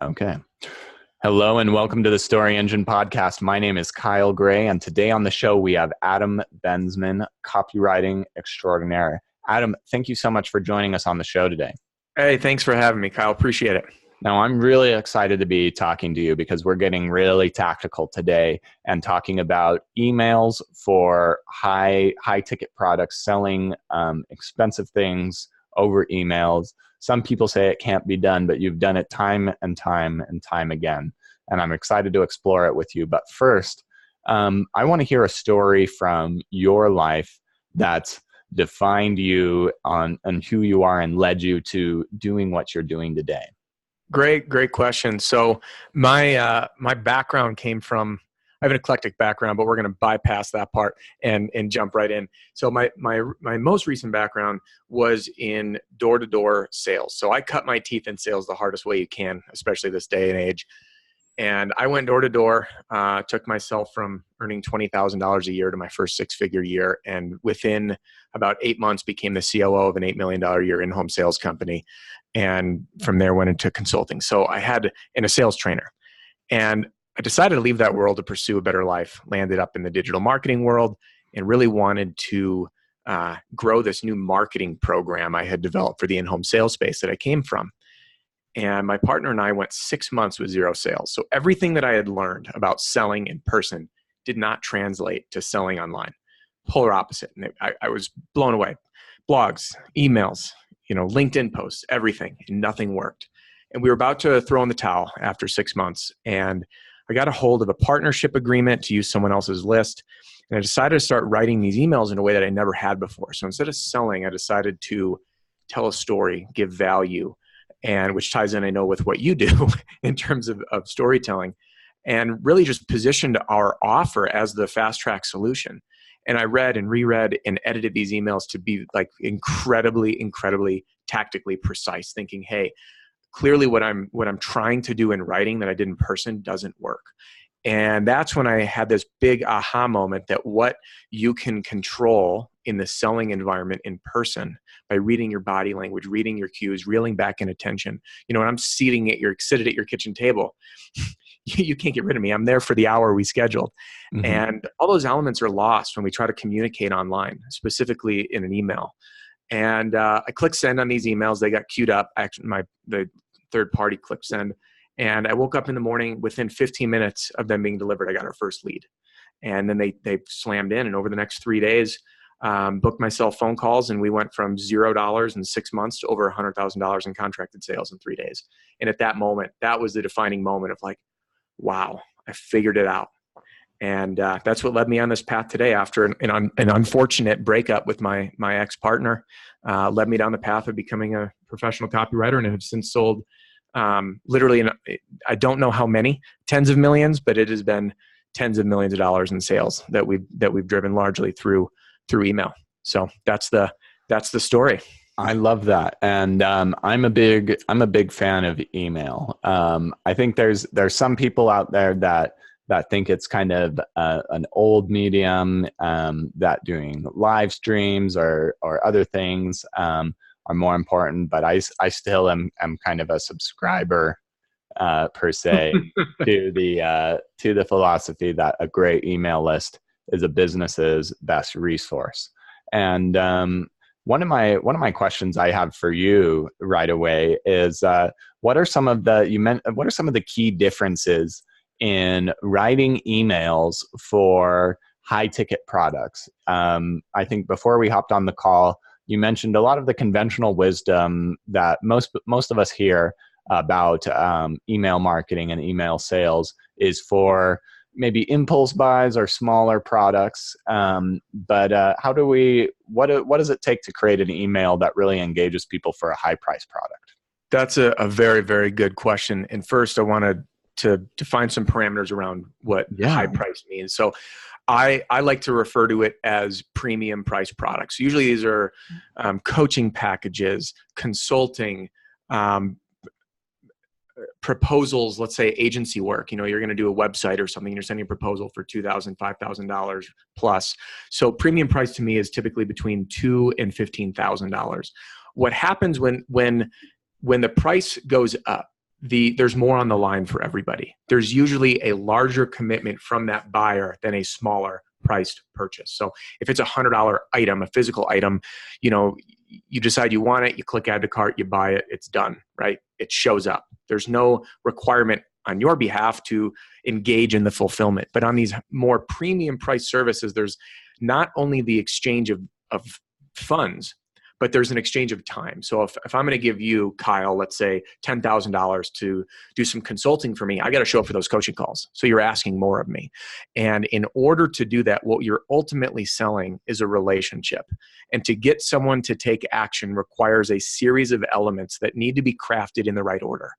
Okay. Hello and welcome to the Story Engine podcast. My name is Kyle Gray, and today on the show we have Adam Bensman, copywriting extraordinaire. Adam, thank you so much for joining us on the show today. Hey, thanks for having me, Kyle. Appreciate it. Now, I'm really excited to be talking to you because we're getting really tactical today and talking about emails for high ticket products, selling expensive things over emails. Some people say it can't be done, but you've done it time and time and time again. And I'm excited to explore it with you. But first, I want to hear a story from your life that's defined you on who you are and led you to doing what you're doing today. Great question. So my background came from, I have an eclectic background, but we're going to bypass that part and jump right in. So my most recent background was in door-to-door sales. So I cut my teeth in sales the hardest way you can, especially this day and age. And I went door to door, took myself from earning $20,000 a year to my first six-figure year. And within about 8 months became the COO of an $8 million a year in-home sales company. And from there went into consulting. So I had a sales trainer. And I decided to leave that world to pursue a better life, landed up in the digital marketing world, and really wanted to grow this new marketing program I had developed for the in-home sales space that I came from. And my partner and I went 6 months with zero sales. So everything that I had learned about selling in person did not translate to selling online. Polar opposite. And I was blown away. Blogs, emails, LinkedIn posts, everything, and nothing worked. And we were about to throw in the towel after 6 months. And I got a hold of a partnership agreement to use someone else's list. And I decided to start writing these emails in a way that I never had before. So instead of selling, I decided to tell a story, give value, and which ties in, I know, with what you do in terms of storytelling, and really just positioned our offer as the fast track solution. And I read and reread and edited these emails to be like incredibly tactically precise, thinking, hey, clearly what I'm trying to do in writing that I did in person doesn't work. And that's when I had this big aha moment that what you can control in the selling environment in person by reading your body language, reading your cues, reeling back in attention. When I'm seated at your kitchen table, you can't get rid of me. I'm there for the hour we scheduled. Mm-hmm. And all those elements are lost when we try to communicate online, specifically in an email. And I clicked send on these emails. They got queued up. Actually, the third party clicked send. And I woke up in the morning, within 15 minutes of them being delivered, I got our first lead. And then they slammed in. And over the next 3 days, booked myself phone calls. And we went from $0 in 6 months to over $100,000 in contracted sales in 3 days. And at that moment, that was the defining moment of like, wow, I figured it out. And that's what led me on this path today after an unfortunate breakup with my ex-partner. Led me down the path of becoming a professional copywriter, and have since sold literally, I don't know how many, tens of millions, but it has been tens of millions of dollars in sales that we've driven largely through email. So that's the story. I love that, and I'm a big fan of email. I think there's some people out there that think it's kind of an old medium, that doing live streams or other things are more important, but I still am kind of a subscriber per se to the philosophy that a great email list is a business's best resource. And one of my questions I have for you right away is what are some of the key differences in writing emails for high ticket products? I think before we hopped on the call, you mentioned a lot of the conventional wisdom that most of us hear about email marketing and email sales is for maybe impulse buys or smaller products. But what does it take to create an email that really engages people for a high price product? That's a very, very good question. And first, I wanted to define some parameters around what high price means. So I like to refer to it as premium price products. Usually these are coaching packages, consulting, proposals, let's say agency work. You're going to do a website or something, you're sending a proposal for $2,000, $5,000 plus. So premium price to me is typically between $2,000 and $15,000. What happens when the price goes up, there's more on the line for everybody. There's usually a larger commitment from that buyer than a smaller priced purchase. So if it's $100 item, a physical item, you decide you want it, you click add to cart, you buy it, it's done, right? It shows up. There's no requirement on your behalf to engage in the fulfillment. But on these more premium price services, there's not only the exchange of funds, but there's an exchange of time. So if I'm going to give you, Kyle, let's say $10,000 to do some consulting for me, I got to show up for those coaching calls. So you're asking more of me. And in order to do that, what you're ultimately selling is a relationship. And to get someone to take action requires a series of elements that need to be crafted in the right order.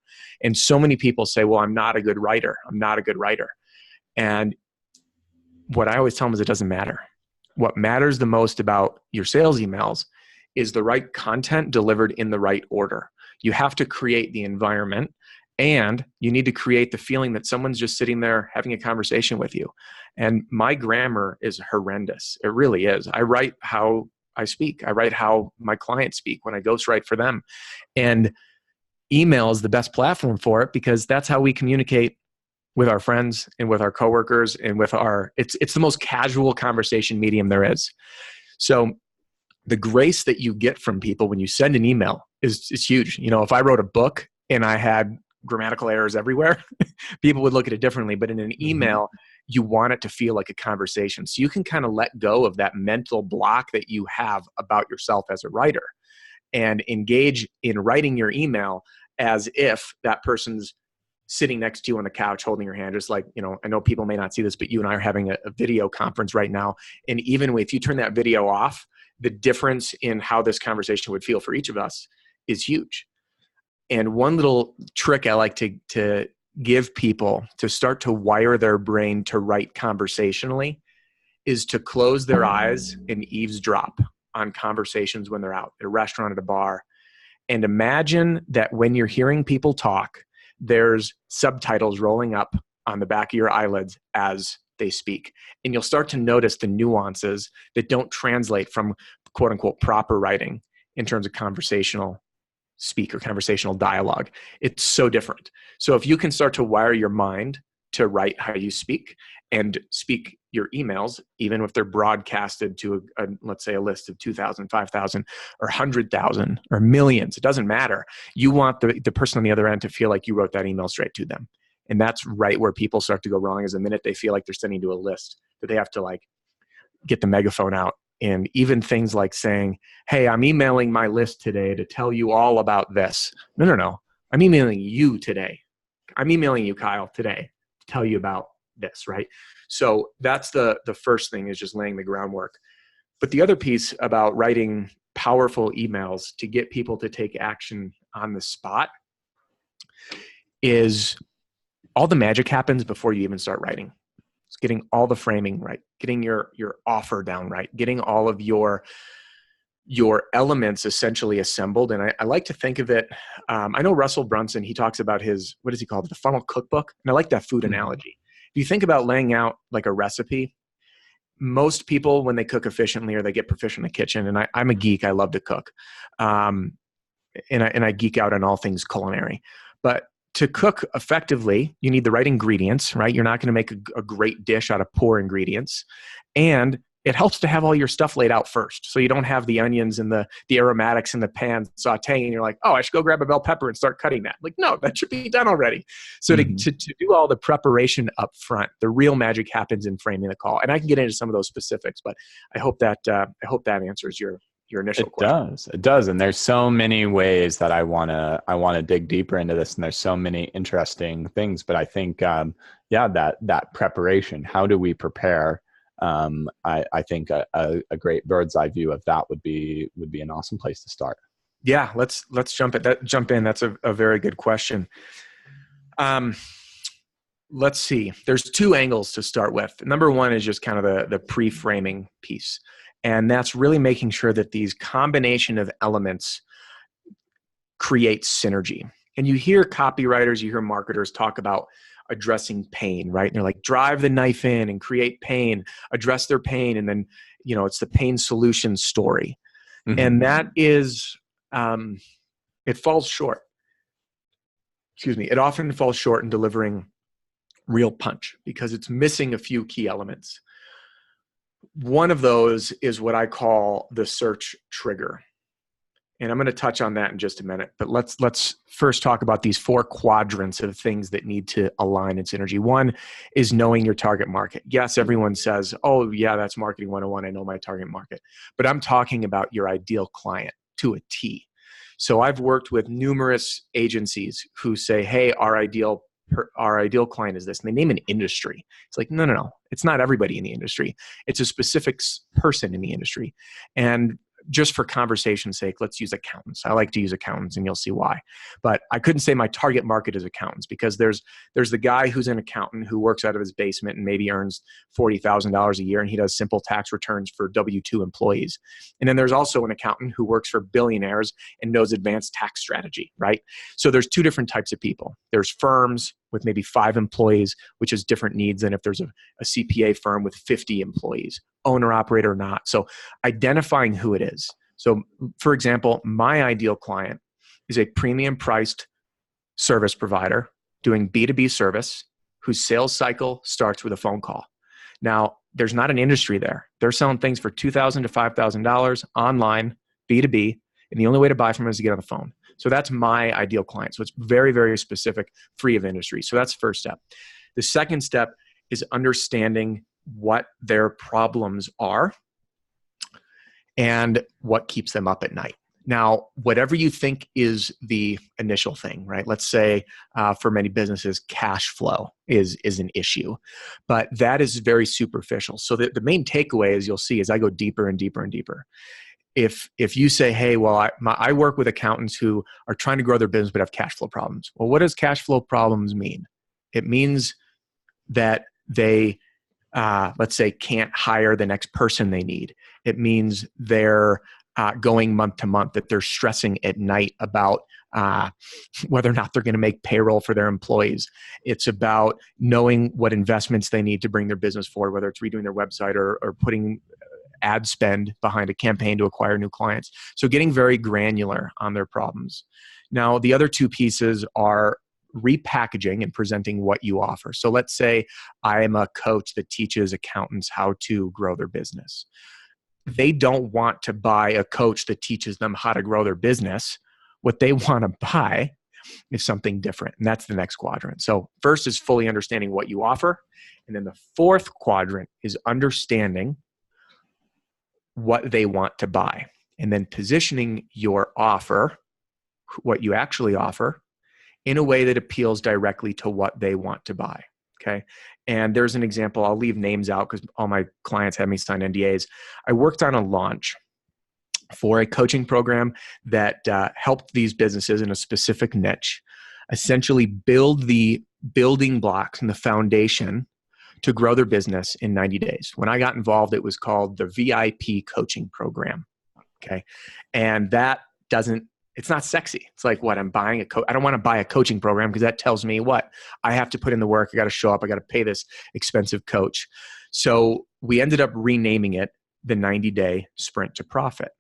And so many people say, well, I'm not a good writer. I'm not a good writer. And what I always tell them is it doesn't matter. What matters the most about your sales emails is the right content delivered in the right order. You have to create the environment, and you need to create the feeling that someone's just sitting there having a conversation with you. And my grammar is horrendous. It really is. I write how I speak. I write how my clients speak when I ghostwrite for them. And email is the best platform for it because that's how we communicate with our friends and with our coworkers and with it's the most casual conversation medium there is. So the grace that you get from people when you send an email is huge. If I wrote a book and I had grammatical errors everywhere, people would look at it differently. But in an email, you want it to feel like a conversation. So you can kind of let go of that mental block that you have about yourself as a writer and engage in writing your email as if that person's sitting next to you on the couch holding your hand. Just like, I know people may not see this, but you and I are having a video conference right now. And even if you turn that video off, the difference in how this conversation would feel for each of us is huge. And one little trick I like to give people to start to wire their brain to write conversationally is to close their eyes and eavesdrop on conversations when they're out at a restaurant, at a bar. And imagine that when you're hearing people talk, there's subtitles rolling up on the back of your eyelids as they speak. And you'll start to notice the nuances that don't translate from quote unquote proper writing in terms of conversational speak or conversational dialogue. It's so different. So if you can start to wire your mind to write how you speak and speak your emails, even if they're broadcasted to let's say a list of 2,000, 5,000 or 100,000 or millions, it doesn't matter. You want the person on the other end to feel like you wrote that email straight to them. And that's right where people start to go wrong, is the minute they feel like they're sending to a list that they have to get the megaphone out. And even things like saying, hey, I'm emailing my list today to tell you all about this. No. I'm emailing you today. I'm emailing you, Kyle, today to tell you about this, right? So that's the first thing, is just laying the groundwork. But the other piece about writing powerful emails to get people to take action on the spot is all the magic happens before you even start writing. It's getting all the framing right, getting your offer down right, getting all of your elements essentially assembled. And I like to think of it, I know Russell Brunson, he talks about his, what does he call it? The funnel cookbook. And I like that food analogy. If you think about laying out like a recipe, most people, when they cook efficiently or they get proficient in the kitchen, and I'm a geek, I love to cook. And I geek out on all things culinary. But to cook effectively, you need the right ingredients, right? You're not going to make a great dish out of poor ingredients. And it helps to have all your stuff laid out first. So you don't have the onions and the aromatics in the pan sauteing and you're like, oh, I should go grab a bell pepper and start cutting that. Like, no, that should be done already. So to do all the preparation up front, the real magic happens in framing the call. And I can get into some of those specifics, but I hope that answers your initial question. It does. And there's so many ways that I want to dig deeper into this. And there's so many interesting things, but I think, that preparation, how do we prepare? I think a great bird's eye view of that would be an awesome place to start. Yeah. Let's jump in. That's a very good question. Let's see. There's two angles to start with. Number one is just kind of the pre-framing piece. And that's really making sure that these combination of elements create synergy. And you hear copywriters, you hear marketers talk about addressing pain, right? And they're like, drive the knife in and create pain, address their pain. And then, it's the pain solution story. And that is, it falls short. excuse me, it often falls short in delivering real punch because it's missing a few key elements. One of those is what I call the search trigger. And I'm going to touch on that in just a minute. But let's first talk about these 4 quadrants of things that need to align in synergy. One is knowing your target market. Yes, everyone says, oh, yeah, that's marketing 101. I know my target market. But I'm talking about your ideal client to a T. So I've worked with numerous agencies who say, hey, our ideal client is this. And they name an industry. It's like, no. It's not everybody in the industry. It's a specific person in the industry. And just for conversation's sake, let's use accountants. I like to use accountants, and you'll see why. But I couldn't say my target market is accountants because there's the guy who's an accountant who works out of his basement and maybe earns $40,000 a year, and he does simple tax returns for W-2 employees. And then there's also an accountant who works for billionaires and knows advanced tax strategy, right? So there's 2 different types of people. There's firms with maybe 5 employees, which has different needs than if there's a CPA firm with 50 employees, owner, operator, or not. So identifying who it is. So for example, my ideal client is a premium priced service provider doing B2B service whose sales cycle starts with a phone call. Now, there's not an industry there. They're selling things for $2,000 to $5,000 online, B2B, and the only way to buy from them is to get on the phone. So that's my ideal client. So it's very, very specific, free of industry. So that's the first step. The second step is understanding what their problems are and what keeps them up at night. Now, whatever you think is the initial thing, right? Let's say for many businesses, cash flow is an issue, but that is very superficial. So the main takeaway, as you'll see, is I go deeper and deeper and deeper. If you say, hey, well, I work with accountants who are trying to grow their business but have cash flow problems. Well, what does cash flow problems mean? It means that they, let's say, can't hire the next person they need. It means they're going month to month, that they're stressing at night about whether or not they're going to make payroll for their employees. It's about knowing what investments they need to bring their business forward, whether it's redoing their website or putting ad spend behind a campaign to acquire new clients. So getting very granular on their problems. Now, the other 2 pieces are repackaging and presenting what you offer. So let's say I am a coach that teaches accountants how to grow their business. They don't want to buy a coach that teaches them how to grow their business. What they want to buy is something different. And that's the next quadrant. So first is fully understanding what you offer. And then the 4th quadrant is understanding what they want to buy, and then positioning your offer, what you actually offer, in a way that appeals directly to what they want to buy. Okay. And there's an example. I'll leave names out because all my clients have me sign NDAs. I worked on a launch for a coaching program that helped these businesses in a specific niche essentially build the building blocks and the foundation to grow their business in 90 days. When I got involved, it was called the VIP coaching program. Okay. And it's not sexy. It's like, what, I'm buying I don't want to buy a coaching program because that tells me what? I have to put in the work. I got to show up. I got to pay this expensive coach. So we ended up renaming it the 90-day Sprint to Profit.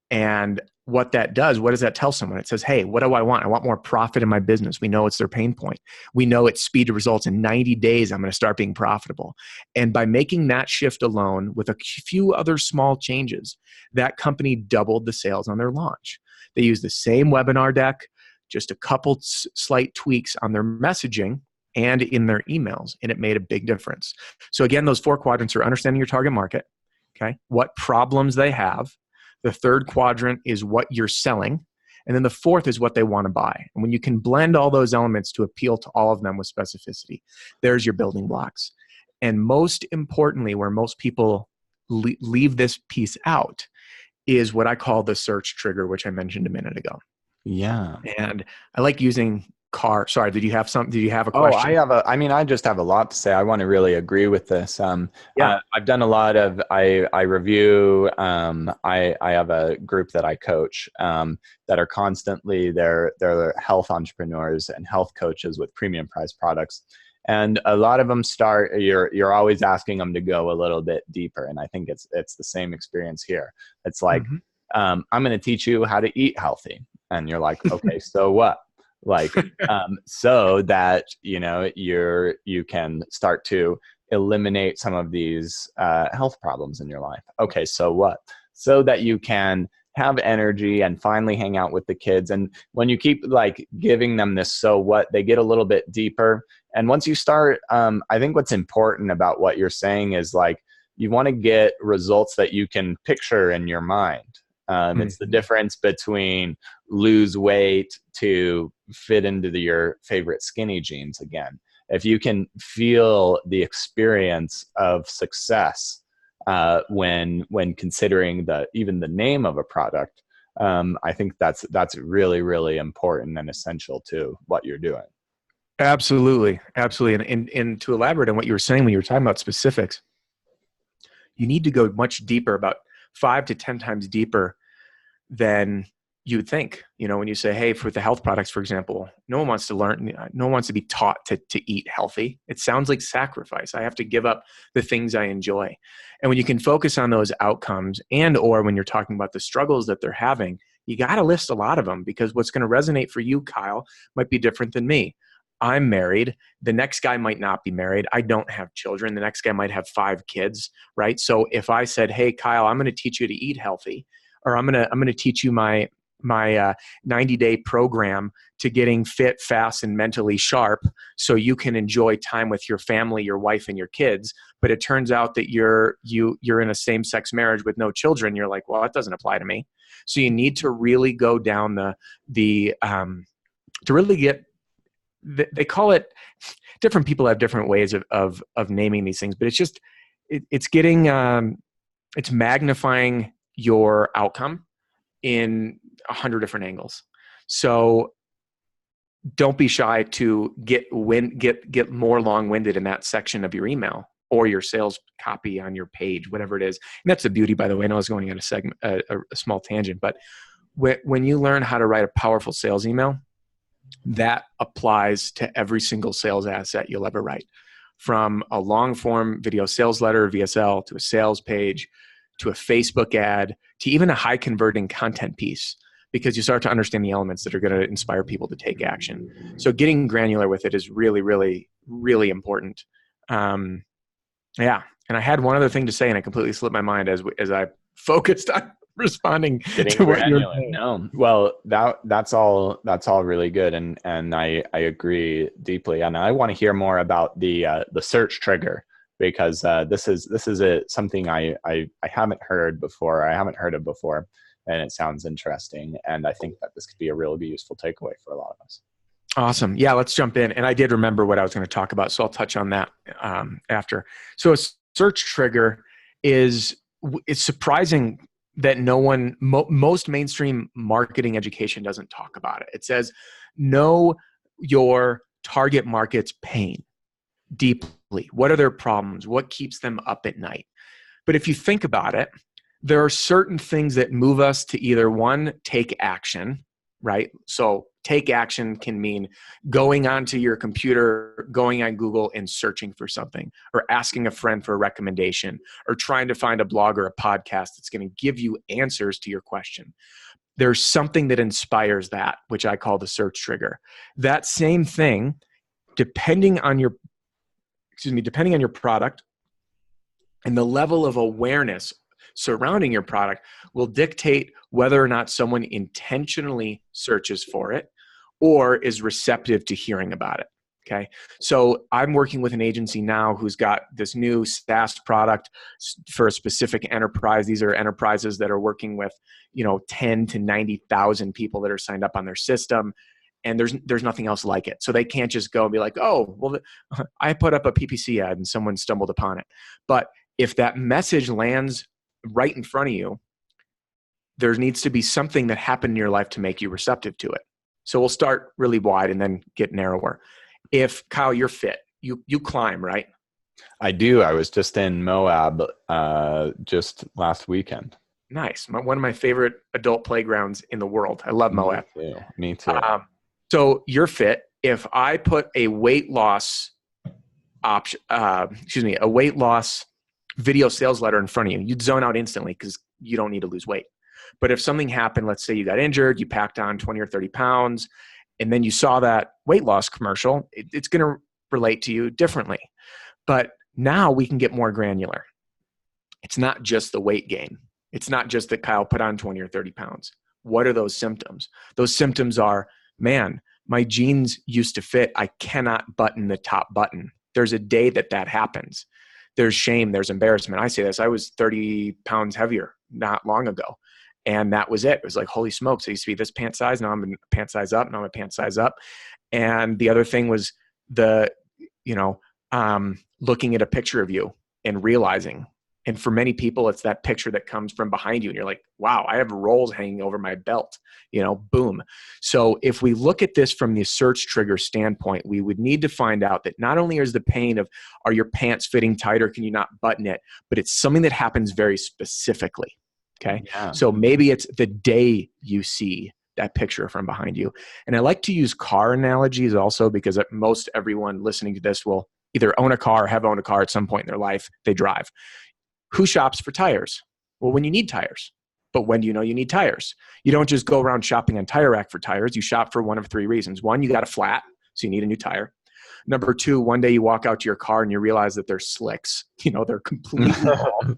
And what that does, what does that tell someone? It says, hey, what do I want? I want more profit in my business. We know it's their pain point. We know it's speed to results. In 90 days, I'm going to start being profitable. And by making that shift alone with a few other small changes, that company doubled the sales on their launch. They used the same webinar deck, just a couple slight tweaks on their messaging and in their emails, and it made a big difference. So again, those 4 quadrants are understanding your target market, okay, what problems they have. The 3rd quadrant is what you're selling. And then the 4th is what they want to buy. And when you can blend all those elements to appeal to all of them with specificity, there's your building blocks. And most importantly, where most people leave this piece out is what I call the search trigger, which I mentioned a minute ago. Yeah. And I like using Sorry, did you have a question? I just have a lot to say. I want to really agree with this. I've done a lot of, I review, I have a group that I coach, that are constantly, they're health entrepreneurs and health coaches with premium price products. And a lot of them you're always asking them to go a little bit deeper. And I think it's the same experience here. It's like, I'm going to teach you how to eat healthy. And you're like, okay, so what? like, so that, you can start to eliminate some of these health problems in your life. Okay, so what? So that you can have energy and finally hang out with the kids. And when you keep like giving them this so what, they get a little bit deeper. And once you start, I think what's important about what you're saying is like, you want to get results that you can picture in your mind. It's the difference between lose weight to fit into your favorite skinny jeans again. If you can feel the experience of success when considering even the name of a product, I think that's really, really important and essential to what you're doing. Absolutely. Absolutely. And to elaborate on what you were saying when you were talking about specifics, you need to go much deeper, about 5 to 10 times deeper than you would think. When you say, hey, for the health products, for example, no one wants to be taught to eat healthy. It sounds like sacrifice. I have to give up the things I enjoy. And when you can focus on those outcomes, and or when you're talking about the struggles that they're having, you got to list a lot of them, because what's going to resonate for you, Kyle, might be different than me. I'm married. The next guy might not be married. I don't have children. The next guy might have 5 kids, right? So if I said, hey, Kyle, I'm going to teach you to eat healthy, or I'm going to teach you my 90-day program to getting fit, fast, and mentally sharp so you can enjoy time with your family, your wife, and your kids. But it turns out that you're in a same-sex marriage with no children. You're like, well, that doesn't apply to me. So you need to really go down to really get, they call it, different people have different ways of naming these things, but it's just, it's getting, it's magnifying your outcome in 100 different angles. So don't be shy to get more long-winded in that section of your email or your sales copy on your page, whatever it is. And that's the beauty, by the way. I know I was going at a small tangent, but when you learn how to write a powerful sales email, that applies to every single sales asset you'll ever write, from a long form video sales letter, VSL, to a sales page, to a Facebook ad, to even a high converting content piece, because you start to understand the elements that are going to inspire people to take action. So getting granular with it is really, really, really important. Yeah. And I had one other thing to say, and I completely slipped my mind as I focused on responding to what you're saying. No, well, that's all really good, and I agree deeply, and I want to hear more about the search trigger, because this is something I haven't heard before. I haven't heard of before, and it sounds interesting, and I think that this could be a really useful takeaway for a lot of us. Awesome. Yeah, let's jump in. And I did remember what I was going to talk about, so I'll touch on that after. So a search trigger it's surprising that most mainstream marketing education doesn't talk about it. It says, know your target market's pain deeply. What are their problems? What keeps them up at night? But if you think about it, there are certain things that move us to either, one, take action, right? So take action can mean going onto your computer, going on Google and searching for something, or asking a friend for a recommendation, or trying to find a blog or a podcast that's going to give you answers to your question. There's something that inspires that, which I call the search trigger. That same thing, depending on your product and the level of awareness surrounding your product, will dictate whether or not someone intentionally searches for it or is receptive to hearing about it. Okay. So I'm working with an agency now who's got this new SaaS product for a specific enterprise. These are enterprises that are working with, 10 to 90,000 people that are signed up on their system. And there's nothing else like it. So they can't just go and be like, oh, well, I put up a PPC ad and someone stumbled upon it. But if that message lands right in front of you, there needs to be something that happened in your life to make you receptive to it. So we'll start really wide and then get narrower. If, Kyle, you're fit, you climb, right? I do. I was just in Moab just last weekend. Nice. One of my favorite adult playgrounds in the world. I love Moab. Me too. So you're fit. If I put a weight loss option, a weight loss video sales letter in front of you, you'd zone out instantly because you don't need to lose weight. But if something happened, let's say you got injured, you packed on 20 or 30 pounds, and then you saw that weight loss commercial, it's going to relate to you differently. But now we can get more granular. It's not just the weight gain. It's not just that Kyle put on 20 or 30 pounds. What are those symptoms? Those symptoms are, man, my jeans used to fit. I cannot button the top button. There's a day that happens. There's shame. There's embarrassment. I say this. I was 30 pounds heavier not long ago. And that was it. It was like, holy smokes, I used to be this pant size. Now I'm a pant size up. Now I'm a pant size up. And the other thing was looking at a picture of you and realizing. And for many people, it's that picture that comes from behind you. And you're like, wow, I have rolls hanging over my belt, boom. So if we look at this from the search trigger standpoint, we would need to find out that not only is the pain of, are your pants fitting tight or can you not button it, but it's something that happens very specifically. Okay. Yeah. So maybe it's the day you see that picture from behind you. And I like to use car analogies also, because most everyone listening to this will either own a car or have owned a car at some point in their life. They drive. Who shops for tires? Well, when you need tires. But when do you know you need tires? You don't just go around shopping on Tire Rack for tires. You shop for one of three reasons. One, you got a flat, so you need a new tire. Number two, one day you walk out to your car and you realize that they're slicks. They're completely bald.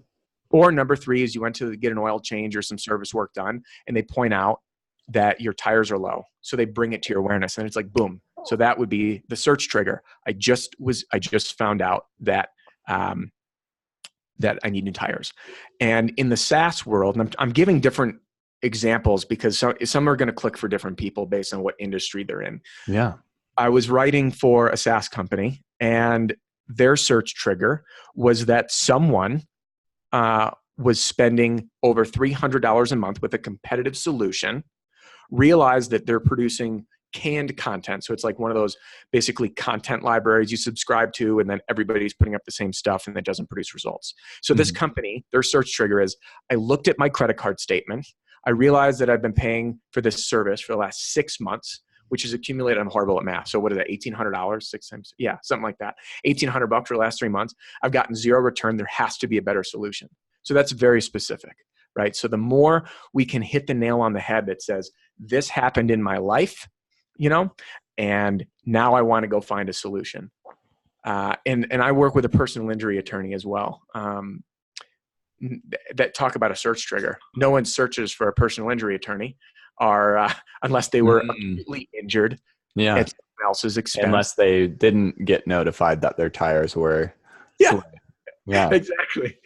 Or number three is you went to get an oil change or some service work done, and they point out that your tires are low. So they bring it to your awareness, and it's like, boom. So that would be the search trigger. I just found out that I need new tires. And in the SaaS world, and I'm giving different examples because some are going to click for different people based on what industry they're in. Yeah. I was writing for a SaaS company, and their search trigger was that someone was spending over $300 a month with a competitive solution, realized that they're producing canned content. So it's like one of those basically content libraries you subscribe to, and then everybody's putting up the same stuff and it doesn't produce results. So this company, their search trigger is, I looked at my credit card statement. I realized that I've been paying for this service for the last 6 months, which is accumulated. I'm horrible at math. So what is that? $1,800, 6 times? Yeah, something like that. $1,800 for the last 3 months. I've gotten zero return. There has to be a better solution. So that's very specific, right? So the more we can hit the nail on the head that says, this happened in my life, and now I want to go find a solution. And I work with a personal injury attorney as well, that talk about a search trigger. No one searches for a personal injury attorney unless they were acutely injured at someone else's expense. Unless they didn't get notified that their tires were. Yeah, exactly.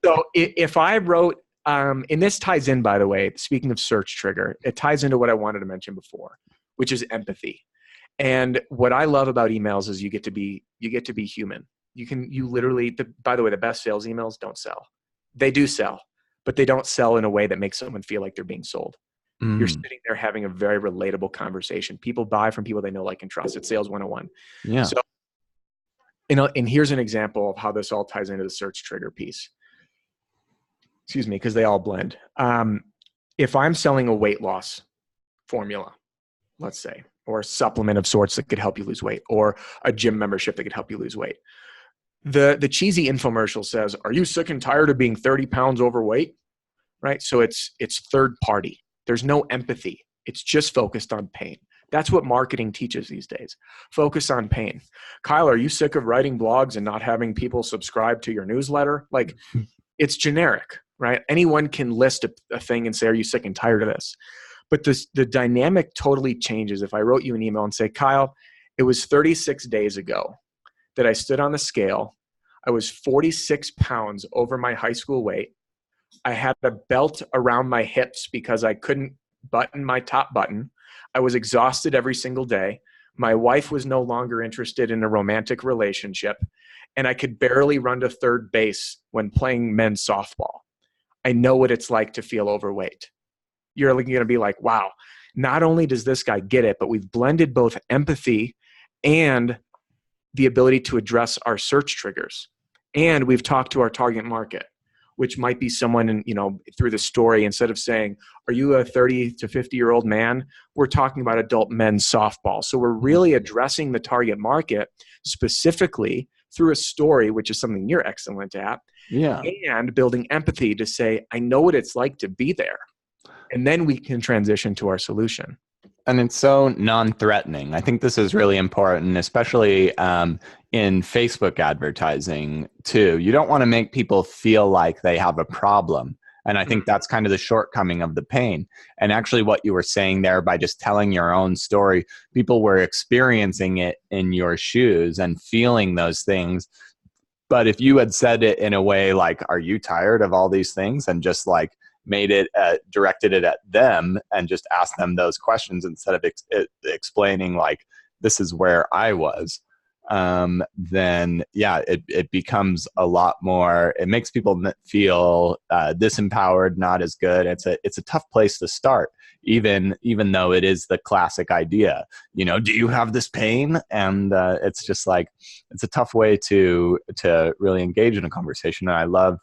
So if I wrote, and this ties in, by the way, speaking of search trigger, it ties into what I wanted to mention before, which is empathy. And what I love about emails is you get to be human. You literally, by the way, the best sales emails don't sell. They do sell, but they don't sell in a way that makes someone feel like they're being sold. You're sitting there having a very relatable conversation. People buy from people they know, like, and trust. It's sales 101. Yeah. So, and here's an example of how this all ties into the search trigger piece. Excuse me, because they all blend. If I'm selling a weight loss formula, let's say, or a supplement of sorts that could help you lose weight, or a gym membership that could help you lose weight, the cheesy infomercial says, are you sick and tired of being 30 pounds overweight? Right? So it's third party. There's no empathy. It's just focused on pain. That's what marketing teaches these days. Focus on pain. Kyle, are you sick of writing blogs and not having people subscribe to your newsletter? Like, it's generic, right? Anyone can list a thing and say, are you sick and tired of this? But the dynamic totally changes if I wrote you an email and say, Kyle, it was 36 days ago that I stood on the scale. I was 46 pounds over my high school weight. I had a belt around my hips because I couldn't button my top button. I was exhausted every single day. My wife was no longer interested in a romantic relationship, and I could barely run to third base when playing men's softball. I know what it's like to feel overweight. You're going to be like, wow, not only does this guy get it, but we've blended both empathy and the ability to address our search triggers. And we've talked to our target market, which might be someone, through the story, instead of saying, are you a 30 to 50-year-old man? We're talking about adult men's softball. So we're really addressing the target market specifically through a story, which is something you're excellent at. Yeah. And building empathy to say, I know what it's like to be there. And then we can transition to our solution. And it's so non-threatening. I think this is really important, especially in Facebook advertising too. You don't want to make people feel like they have a problem. And I think that's kind of the shortcoming of the pain. And actually what you were saying there, by just telling your own story, people were experiencing it in your shoes and feeling those things. But if you had said it in a way like, are you tired of all these things? And just like made it, directed it at them and just asked them those questions instead of explaining like, this is where I was, then yeah, it becomes a lot more, it makes people feel disempowered, not as good. It's a tough place to start, even though it is the classic idea, do you have this pain? And it's just like, it's a tough way to really engage in a conversation. And I love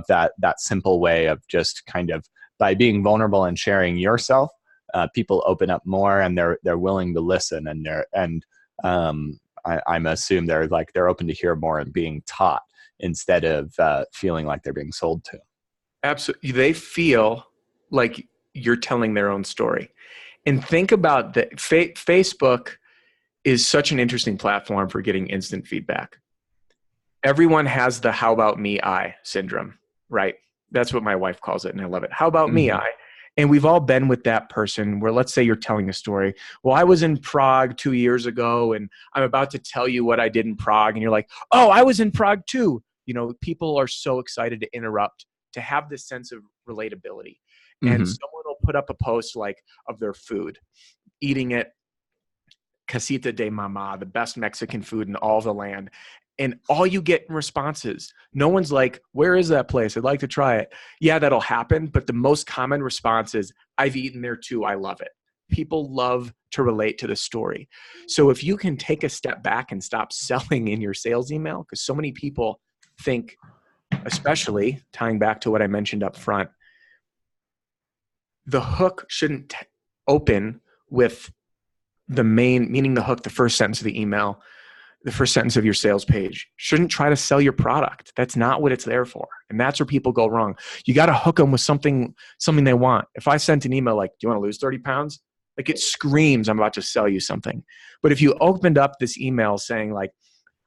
that simple way of just kind of, by being vulnerable and sharing yourself, people open up more, and they're willing to listen, and I'm assume they're open to hear more and being taught instead of feeling like they're being sold to. Absolutely. They feel like you're telling their own story. And think about that. Facebook is such an interesting platform for getting instant feedback. Everyone has the "how about me, I" syndrome, right? That's what my wife calls it, and I love it. How about me, I? And we've all been with that person where, let's say you're telling a story. Well, I was in Prague 2 years ago, and I'm about to tell you what I did in Prague. And you're like, oh, I was in Prague too. People are so excited to interrupt, to have this sense of relatability. And someone will put up a post like of their food, eating at Casita de Mama, the best Mexican food in all the land. And all you get in responses, no one's like, where is that place? I'd like to try it. Yeah, that'll happen. But the most common response is, I've eaten there too. I love it. People love to relate to the story. So if you can take a step back and stop selling in your sales email, because so many people think, especially tying back to what I mentioned up front, the hook shouldn't open with the main, meaning the hook, the first sentence of the email, the first sentence of your sales page. Shouldn't try to sell your product. That's not what it's there for. And that's where people go wrong. You got to hook them with something they want. If I sent an email like, do you want to lose 30 pounds? Like, it screams, I'm about to sell you something. But if you opened up this email saying like,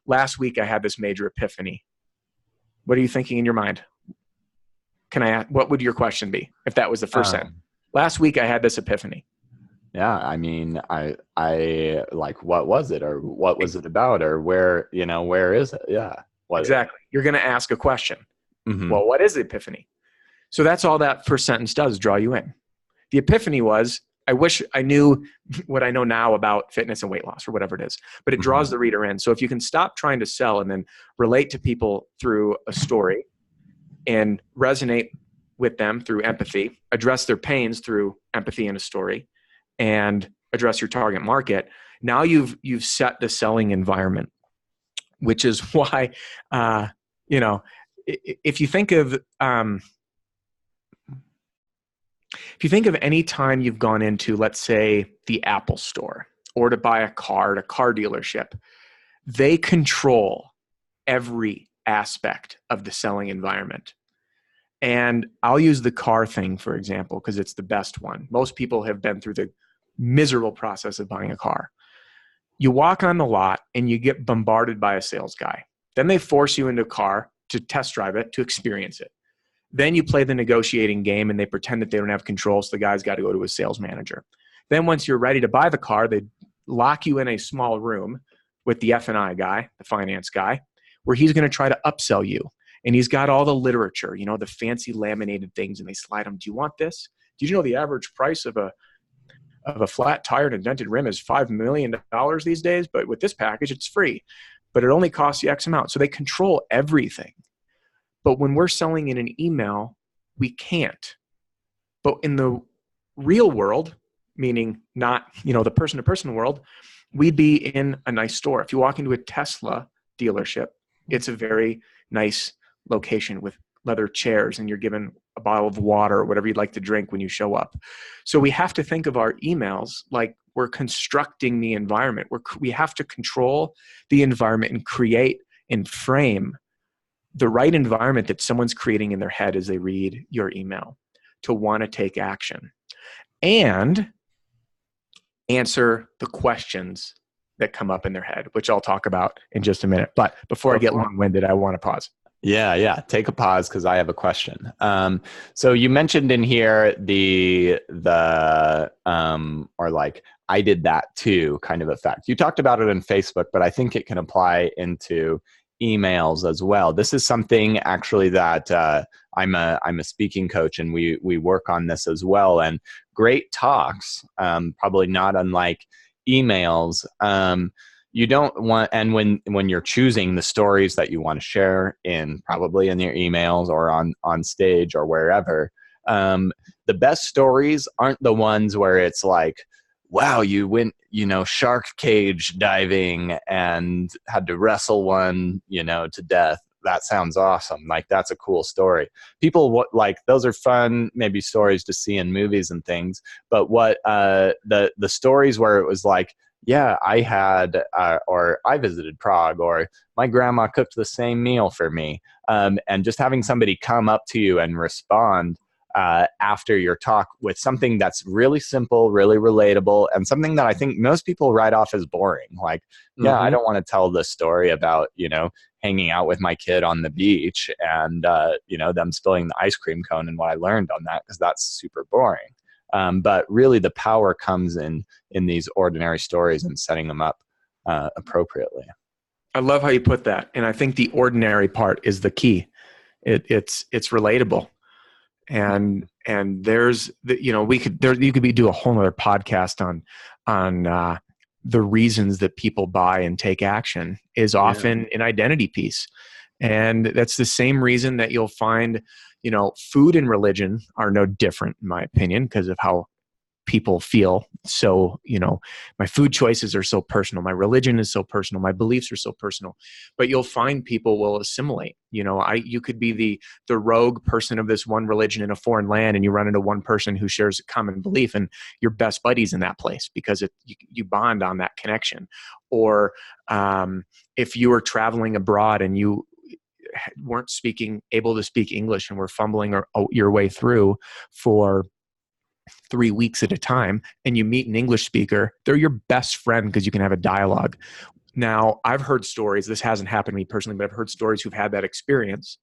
last week I had this major epiphany, what are you thinking in your mind? What would your question be if that was the first sentence? Last week I had this epiphany. Yeah, I mean, I like, what was it, or what was it about, or where is it? Yeah, exactly. You're going to ask a question. Well, what is the epiphany? So that's all that first sentence does, draw you in. The epiphany was, I wish I knew what I know now about fitness and weight loss, or whatever it is, but it draws the reader in. So if you can stop trying to sell and then relate to people through a story and resonate with them through empathy, address their pains through empathy in a story, and address your target market, now you've set the selling environment, which is why, if you think of any time you've gone into, let's say, the Apple store, or to buy a car at a car dealership, they control every aspect of the selling environment. And I'll use the car thing, for example, because it's the best one. Most people have been through the miserable process of buying a car. You walk on the lot and you get bombarded by a sales guy. Then they force you into a car to test drive it, to experience it. Then you play the negotiating game and they pretend that they don't have control, so the guy's got to go to a sales manager. Then once you're ready to buy the car, they lock you in a small room with the F&I guy, the finance guy, where he's going to try to upsell you. And he's got all the literature, the fancy laminated things, and they slide them. Do you want this? Did you know the average price of a flat tire and a dented rim is $5 million these days? But with this package, it's free. But it only costs you X amount. So they control everything. But when we're selling in an email, we can't. But in the real world, meaning not, the person-to-person world, we'd be in a nice store. If you walk into a Tesla dealership, it's a very nice location with leather chairs, and you're given a bottle of water or whatever you'd like to drink when you show up. So we have to think of our emails like we're constructing the environment. We have to control the environment and create and frame the right environment that someone's creating in their head as they read your email to want to take action. And answer the questions that come up in their head, which I'll talk about in just a minute. But before I get Before long-winded, I want to pause. Yeah. Take a pause because I have a question. So you mentioned in here or like I did that too kind of effect. You talked about it in Facebook, but I think it can apply into emails as well. This is something actually that I'm a speaking coach, and we work on this as well. And great talks, probably not unlike emails. You don't want, and when you're choosing the stories that you want to share probably in your emails or on stage or wherever, the best stories aren't the ones where it's like, wow, you went, shark cage diving and had to wrestle one, to death. That sounds awesome. Like, that's a cool story. People like, those are fun, maybe stories to see in movies and things. But what the stories where it was like, yeah, I had, or I visited Prague, or my grandma cooked the same meal for me. And just having somebody come up to you and respond after your talk with something that's really simple, really relatable, and something that I think most people write off as boring. Like, yeah, I don't want to tell this story about, hanging out with my kid on the beach and, them spilling the ice cream cone and what I learned on that, because that's super boring. But really the power comes in these ordinary stories and setting them up appropriately. I love how you put that. And I think the ordinary part is the key. It's relatable. And there's you could do a whole other podcast on the reasons that people buy and take action is often an identity piece. And that's the same reason that you'll find, food and religion are no different, in my opinion, because of how people feel. So, my food choices are so personal. My religion is so personal. My beliefs are so personal. But you'll find people will assimilate. You could be the rogue person of this one religion in a foreign land, and you run into one person who shares a common belief, and you're best buddies in that place because you bond on that connection. Or if you were traveling abroad and you weren't able to speak English and were fumbling your way through for 3 weeks at a time, and you meet an English speaker, they're your best friend because you can have a dialogue. Now, I've heard stories, this hasn't happened to me personally, but I've heard stories who've had that experience.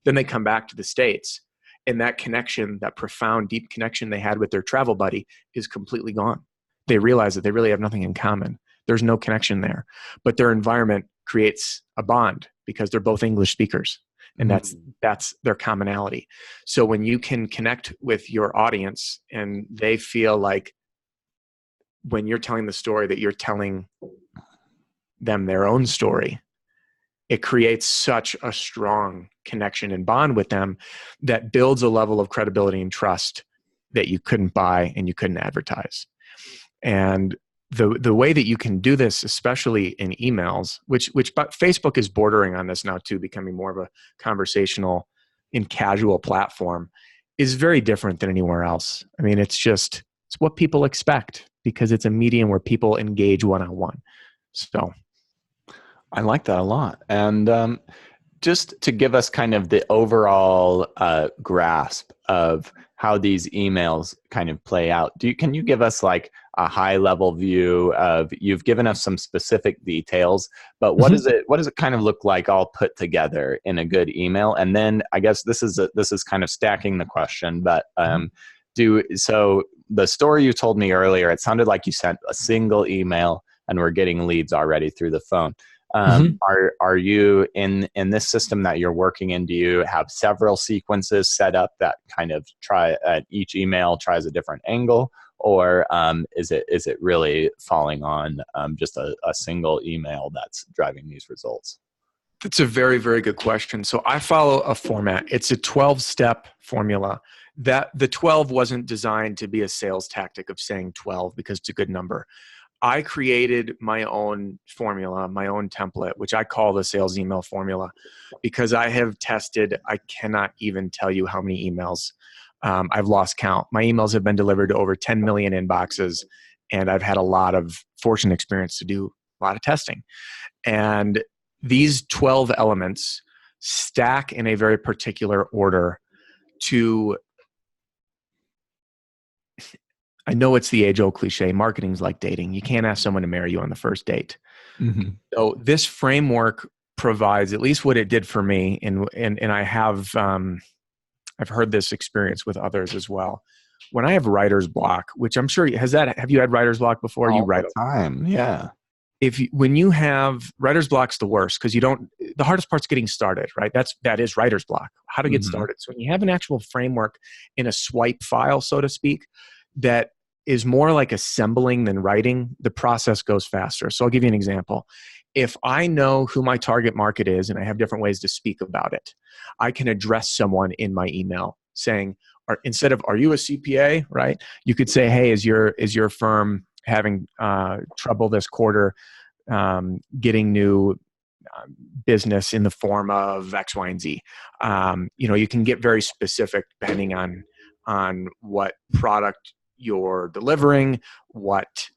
Then they come back to the States, and that connection, that profound, deep connection they had with their travel buddy is completely gone. They realize that they really have nothing in common. There's no connection there, but their environment creates a bond because they're both English speakers. And that's their commonality. So when you can connect with your audience and they feel like when you're telling the story that you're telling them their own story, it creates such a strong connection and bond with them that builds a level of credibility and trust that you couldn't buy and you couldn't advertise. And the way that you can do this, especially in emails, but Facebook is bordering on this now too, becoming more of a conversational and casual platform, is very different than anywhere else. I mean, it's what people expect because it's a medium where people engage one-on-one. So I like that a lot. And just to give us kind of the overall grasp of how these emails kind of play out, can you give us like a high level view of, you've given us some specific details, but what does it kind of look like all put together in a good email? And then I guess this is kind of stacking the question, but so the story you told me earlier, it sounded like you sent a single email and we're getting leads already through the phone. Are you in this system that you're working in? Do you have several sequences set up that kind of each email tries a different angle, or is it really falling on just a single email that's driving these results? That's a very, very good question. So I follow a format. It's a 12-step formula. That the 12 wasn't designed to be a sales tactic of saying 12 because it's a good number. I created my own formula, my own template, which I call the sales email formula, because I have tested, I cannot even tell you how many emails. I've lost count. My emails have been delivered to over 10 million inboxes, and I've had a lot of fortunate experience to do a lot of testing. And these 12 elements stack in a very particular order to I know it's the age-old cliche, marketing's like dating. You can't ask someone to marry you on the first date. Mm-hmm. So this framework provides at least what it did for me, and I have I've heard this experience with others as well. When I have writer's block, which I'm sure have you had writer's block before? You All write the time. Yeah. when you have writer's block's the worst because the hardest part's getting started, right? That is writer's block, how to get Mm-hmm. started. So when you have an actual framework in a swipe file, so to speak, that is more like assembling than writing, the process goes faster. So I'll give you an example. If I know who my target market is and I have different ways to speak about it, I can address someone in my email saying, instead of, are you a CPA, right? You could say, hey, is your firm having trouble this quarter getting new business in the form of X, Y, and Z. You can get very specific depending on what product you're delivering, what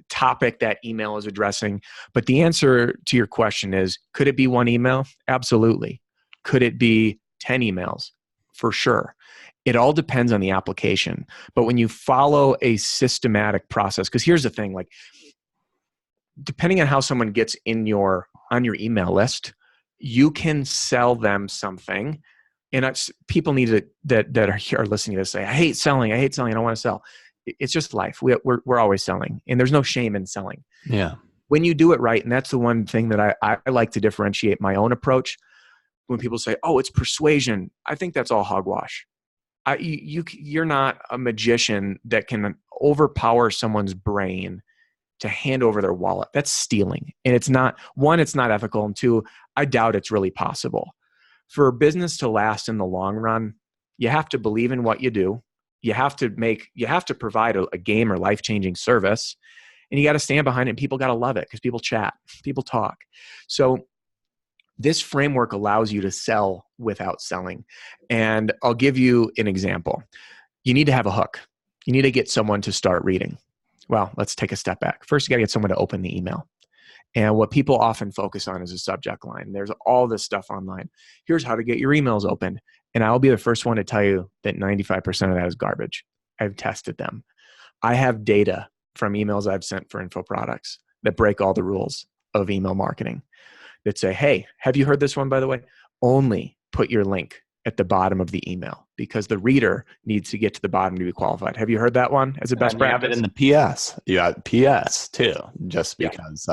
topic that email is addressing. But the answer to your question is, could it be one email? Absolutely. Could it be 10 emails? For sure. It all depends on the application. But when you follow a systematic process, because here's the thing, like, depending on how someone gets on your email list, you can sell them something. And people need to that are listening to this say, I hate selling, I don't want to sell. It's just life. We're always selling, and there's no shame in selling. Yeah. When you do it right, and that's the one thing that I like to differentiate my own approach. When people say, oh, it's persuasion, I think that's all hogwash. You're not a magician that can overpower someone's brain to hand over their wallet. That's stealing. And it's not ethical. And two, I doubt it's really possible. For a business to last in the long run, you have to believe in what you do. You have to provide a game or life-changing service, and you got to stand behind it, and people got to love it because people chat, people talk. So this framework allows you to sell without selling. And I'll give you an example. You need to have a hook. You need to get someone to start reading. Well, let's take a step back. First, you got to get someone to open the email. And what people often focus on is a subject line. There's all this stuff online. Here's how to get your emails open. And I'll be the first one to tell you that 95% of that is garbage. I've tested them. I have data from emails I've sent for info products that break all the rules of email marketing that say, hey, have you heard this one, by the way? Only put your link at the bottom of the email because the reader needs to get to the bottom to be qualified. Have you heard that one as a best And you have practice? it in the PS. You have PS too, just because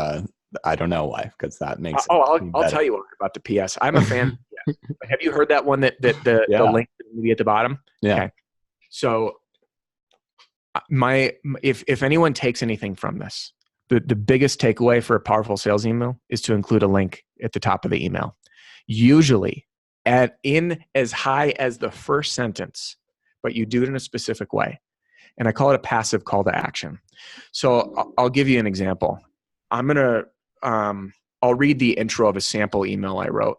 I don't know why, because that makes I'll tell you about the PS. I'm a fan. Yes. Have you heard that one that the link will be at the bottom? Yeah. Okay. So if anyone takes anything from this, the biggest takeaway for a powerful sales email is to include a link at the top of the email. Usually in as high as the first sentence, but you do it in a specific way. And I call it a passive call to action. So I'll give you an example. I'll read the intro of a sample email I wrote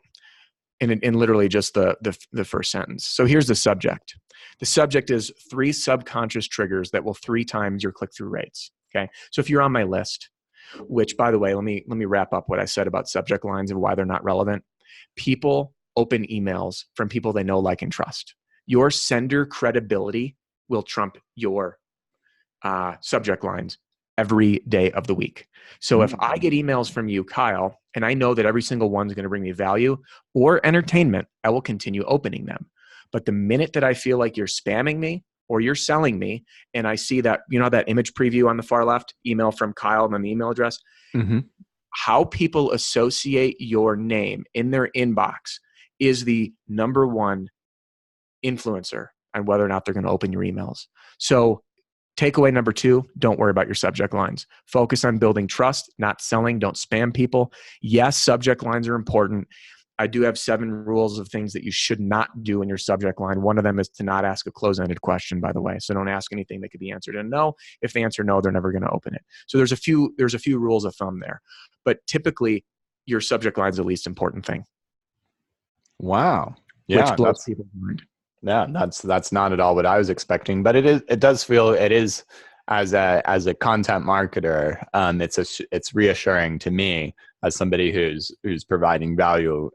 in literally just the first sentence. So here's the subject. The subject is 3 subconscious triggers that will 3 times your click-through rates. Okay. So if you're on my list, which by the way, let me wrap up what I said about subject lines and why they're not relevant. People open emails from people they know, like, and trust. Your sender credibility will trump your subject lines every day of the week. So if I get emails from you, Kyle, and I know that every single one's going to bring me value or entertainment, I will continue opening them. But the minute that I feel like you're spamming me or you're selling me, and I see that, that image preview on the far left, email from Kyle and then the email address, how people associate your name in their inbox is the number one influencer on whether or not they're going to open your emails. So takeaway number 2, don't worry about your subject lines. Focus on building trust, not selling. Don't spam people. Yes, subject lines are important. I do have 7 rules of things that you should not do in your subject line. One of them is to not ask a close-ended question, by the way. So don't ask anything that could be answered in no. If they answer no, they're never going to open it. So there's a few rules of thumb there. But typically, your subject line is the least important thing. Wow. Yeah, which blows people's mind. Yeah, that's not at all what I was expecting, but it does feel as a content marketer, it's reassuring to me as somebody who's providing value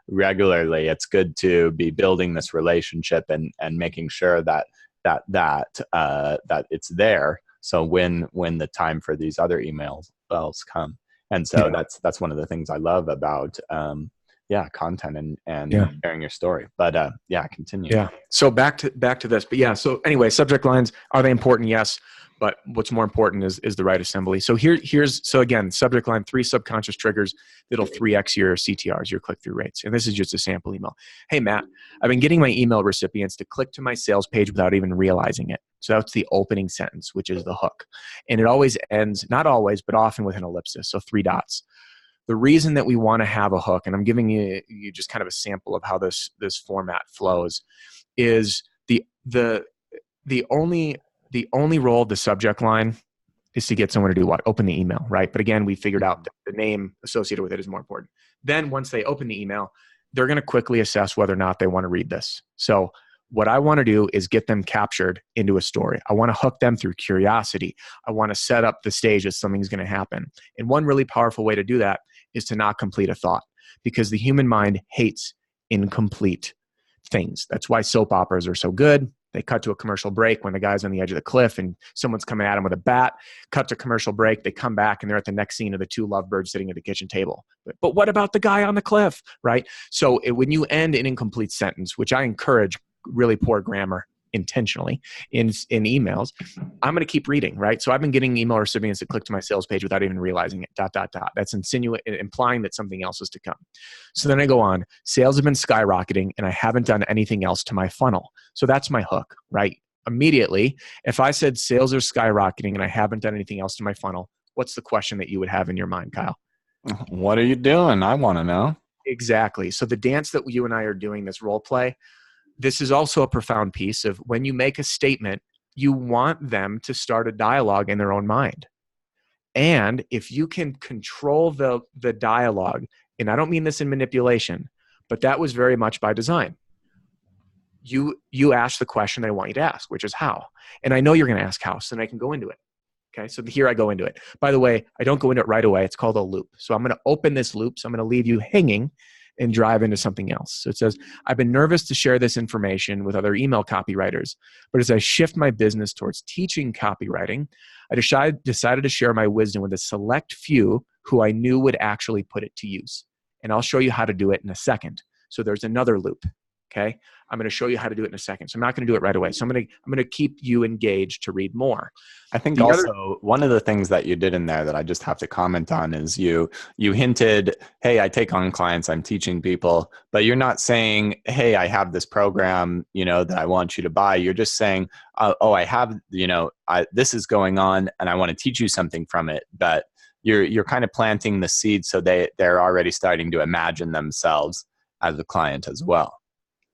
regularly. It's good to be building this relationship and making sure that that it's there. So when the time for these other emails bells come, and so Yeah. that's one of the things I love about content and Yeah. sharing your story. But continue. Yeah. So back to this. But yeah, so anyway, subject lines, are they important? Yes. But what's more important is the right assembly. So so again, subject line, 3 subconscious triggers that'll 3x your CTRs, your click-through rates. And this is just a sample email. Hey, Matt, I've been getting my email recipients to click to my sales page without even realizing it. So that's the opening sentence, which is the hook. And it always ends, not always, but often with an ellipsis. So 3 dots. The reason that we want to have a hook, and I'm giving you just kind of a sample of how this format flows, is the only role of the subject line is to get someone to do what? Open the email, right? But again, we figured out that the name associated with it is more important. Then once they open the email, they're going to quickly assess whether or not they want to read this. So what I want to do is get them captured into a story. I want to hook them through curiosity. I want to set up the stage that something's going to happen. And one really powerful way to do that is to not complete a thought, because the human mind hates incomplete things. That's why soap operas are so good. They cut to a commercial break when the guy's on the edge of the cliff and someone's coming at him with a bat. Cut to commercial break. They come back and they're at the next scene of the 2 lovebirds sitting at the kitchen table. But what about the guy on the cliff, right? So when you end an incomplete sentence, which I encourage really poor grammar intentionally in emails, I'm going to keep reading, right? So I've been getting email recipients that click to my sales page without even realizing it, ... That's implying that something else is to come. So then I go on, sales have been skyrocketing and I haven't done anything else to my funnel. So that's my hook, right? Immediately, if I said sales are skyrocketing and I haven't done anything else to my funnel, what's the question that you would have in your mind, Kyle? What are you doing? I want to know. Exactly. So the dance that you and I are doing, this role play, this is also a profound piece of when you make a statement, you want them to start a dialogue in their own mind. And if you can control the dialogue, and I don't mean this in manipulation, but that was very much by design. You ask the question that I want you to ask, which is how. And I know you're going to ask how, so then I can go into it. Okay, so here I go into it. By the way, I don't go into it right away. It's called a loop. So I'm going to open this loop. So I'm going to leave you hanging and drive into something else. So it says, I've been nervous to share this information with other email copywriters, but as I shift my business towards teaching copywriting, I decided to share my wisdom with a select few who I knew would actually put it to use. And I'll show you how to do it in a second. So there's another loop. Okay, I'm going to show you how to do it in a second. So I'm not going to do it right away. So I'm going to keep you engaged to read more. I think also one of the things that you did in there that I just have to comment on is you hinted, hey, I take on clients, I'm teaching people, but you're not saying, hey, I have this program, that I want you to buy. You're just saying, I have, this is going on and I want to teach you something from it. But you're kind of planting the seed so they're already starting to imagine themselves as a client as well.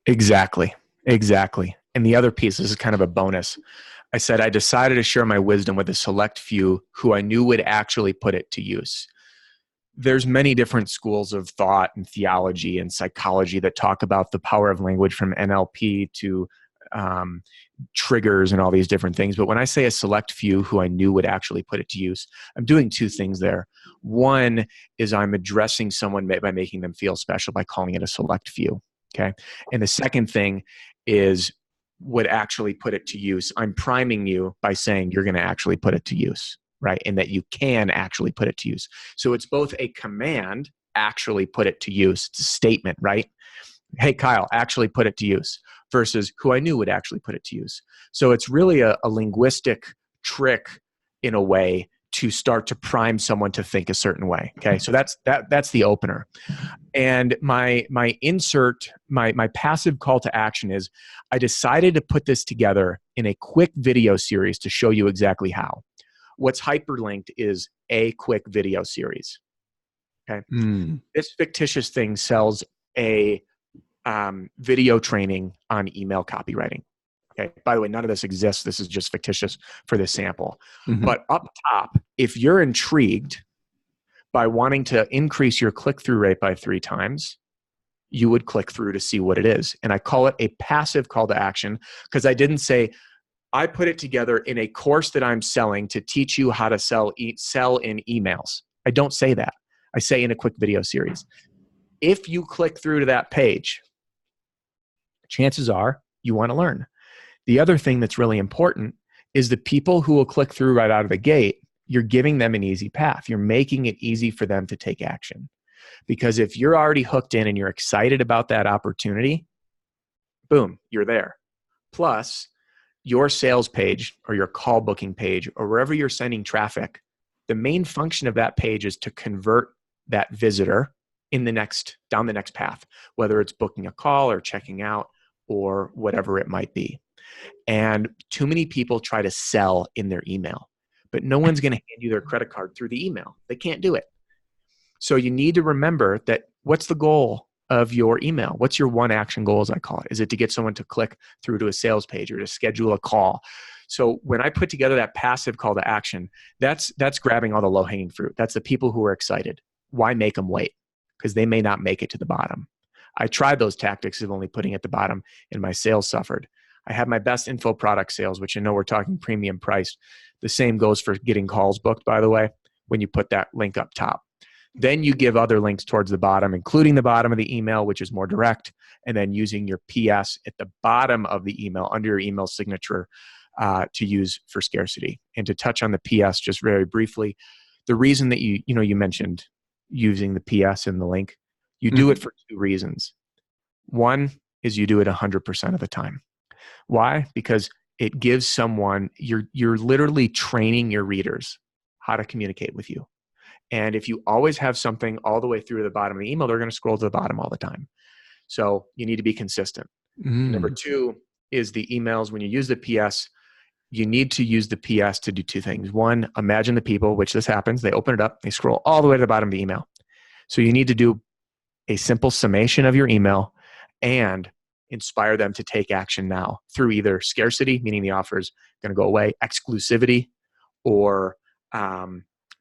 Exactly. And the other piece, this is kind of a bonus. I said, I decided to share my wisdom with a select few who I knew would actually put it to use. There's many different schools of thought and theology and psychology that talk about the power of language, from NLP to triggers and all these different things. But when I say a select few who I knew would actually put it to use, I'm doing 2 things there. One is I'm addressing someone by making them feel special by calling it a select few. Okay. And the second thing is would actually put it to use. I'm priming you by saying you're going to actually put it to use, right? And that you can actually put it to use. So it's both a command, actually put it to use. It's a statement, right? Hey, Kyle, actually put it to use, versus who I knew would actually put it to use. So it's really a linguistic trick in a way to start to prime someone to think a certain way. Okay. So that's the opener. And my passive call to action is I decided to put this together in a quick video series to show you exactly how. What's hyperlinked is a quick video series. Okay. This fictitious thing sells a video training on email copywriting. Okay. By the way, none of this exists. This is just fictitious for this sample. Mm-hmm. But up top, if you're intrigued by wanting to increase your click-through rate by 3 times, you would click through to see what it is. And I call it a passive call to action because I didn't say, I put it together in a course that I'm selling to teach you how to sell in emails. I don't say that. I say in a quick video series. If you click through to that page, chances are you want to learn. The other thing that's really important is the people who will click through right out of the gate, you're giving them an easy path. You're making it easy for them to take action. Because if you're already hooked in and you're excited about that opportunity, boom, you're there. Plus, your sales page or your call booking page or wherever you're sending traffic, the main function of that page is to convert that visitor down the next path, whether it's booking a call or checking out or whatever it might be. And too many people try to sell in their email, but no one's going to hand you their credit card through the email. They can't do it. So you need to remember that what's the goal of your email? What's your one action goal, as I call it? Is it to get someone to click through to a sales page or to schedule a call? So when I put together that passive call to action, that's grabbing all the low-hanging fruit. That's the people who are excited. Why make them wait? Because they may not make it to the bottom. I tried those tactics of only putting at the bottom and my sales suffered. I had my best info product sales, which I know we're talking premium priced. The same goes for getting calls booked, by the way, when you put that link up top. Then you give other links towards the bottom, including the bottom of the email, which is more direct, and then using your PS at the bottom of the email under your email signature to use for scarcity. And to touch on the PS just very briefly, the reason that you mentioned using the PS in the link, you do it for two reasons. One is you do it 100% of the time. Why? Because it gives someone, you're literally training your readers how to communicate with you. And if you always have something all the way through the bottom of the email, they're going to scroll to the bottom all the time. So you need to be consistent. Number two is the emails. When you use the PS, you need to use the PS to do two things. One, imagine the people, which this happens, they open it up, they scroll all the way to the bottom of the email. So you need to do a simple summation of your email and inspire them to take action now through either scarcity, meaning the offer is going to go away, exclusivity, or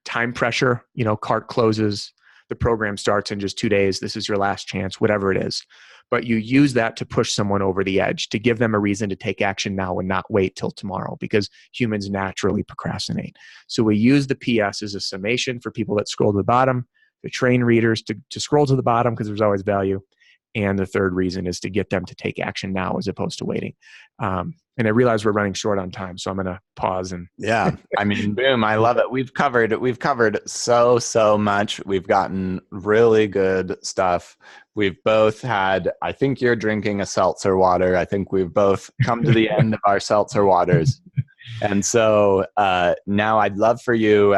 time pressure, cart closes, the program starts in just 2 days, this is your last chance, whatever it is. But you use that to push someone over the edge, to give them a reason to take action now and not wait till tomorrow, because humans naturally procrastinate. So we use the PS as a summation for people that scroll to the bottom, to train readers to scroll to the bottom because there's always value. And the third reason is to get them to take action now as opposed to waiting. And I realize we're running short on time, so I'm going to pause and yeah. I mean, boom! I love it. We've covered so much. We've gotten really good stuff. We've both had. I think you're drinking a seltzer water. I think we've both come to the end of our seltzer waters, and so now I'd love for you.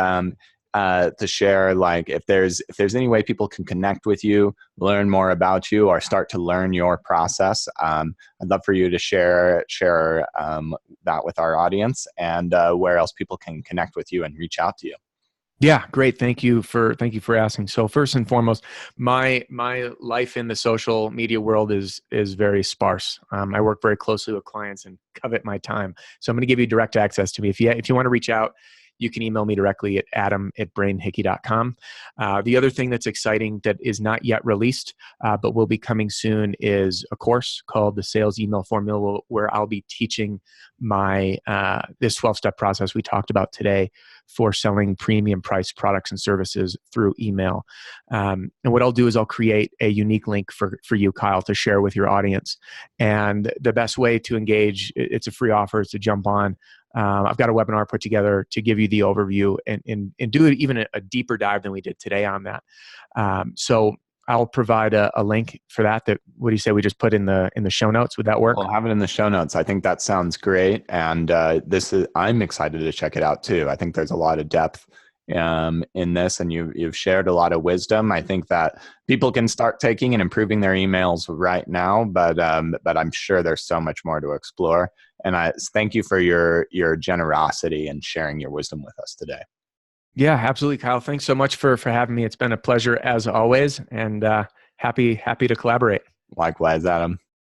To share, like, if there's any way people can connect with you, learn more about you, or start to learn your process. I'd love for you to share that with our audience, and where else people can connect with you and reach out to you. Yeah, great. Thank you for asking. So first and foremost, my life in the social media world is very sparse. I work very closely with clients and covet my time. So I'm going to give you direct access to me. If you want to reach out, you can email me directly at adam@brainhickey.com. The other thing that's exciting that is not yet released, but will be coming soon, is a course called the Sales Email Formula, where I'll be teaching this 12-step process we talked about today for selling premium priced products and services through email. And what I'll do is I'll create a unique link for you, Kyle, to share with your audience. And the best way to engage, it's a free offer, is to jump on. I've got a webinar put together to give you the overview and do it even a deeper dive than we did today on that. So I'll provide a link for that. What do you say we just put in the show notes? Would that work? I'll have it in the show notes. I think that sounds great. And I'm excited to check it out too. I think there's a lot of depth in this, and you've shared a lot of wisdom. I think that people can start taking and improving their emails right now, but I'm sure there's so much more to explore. And I thank you for your generosity and sharing your wisdom with us today. Yeah, absolutely, Kyle. Thanks so much for having me. It's been a pleasure as always, and happy to collaborate. Likewise, Adam.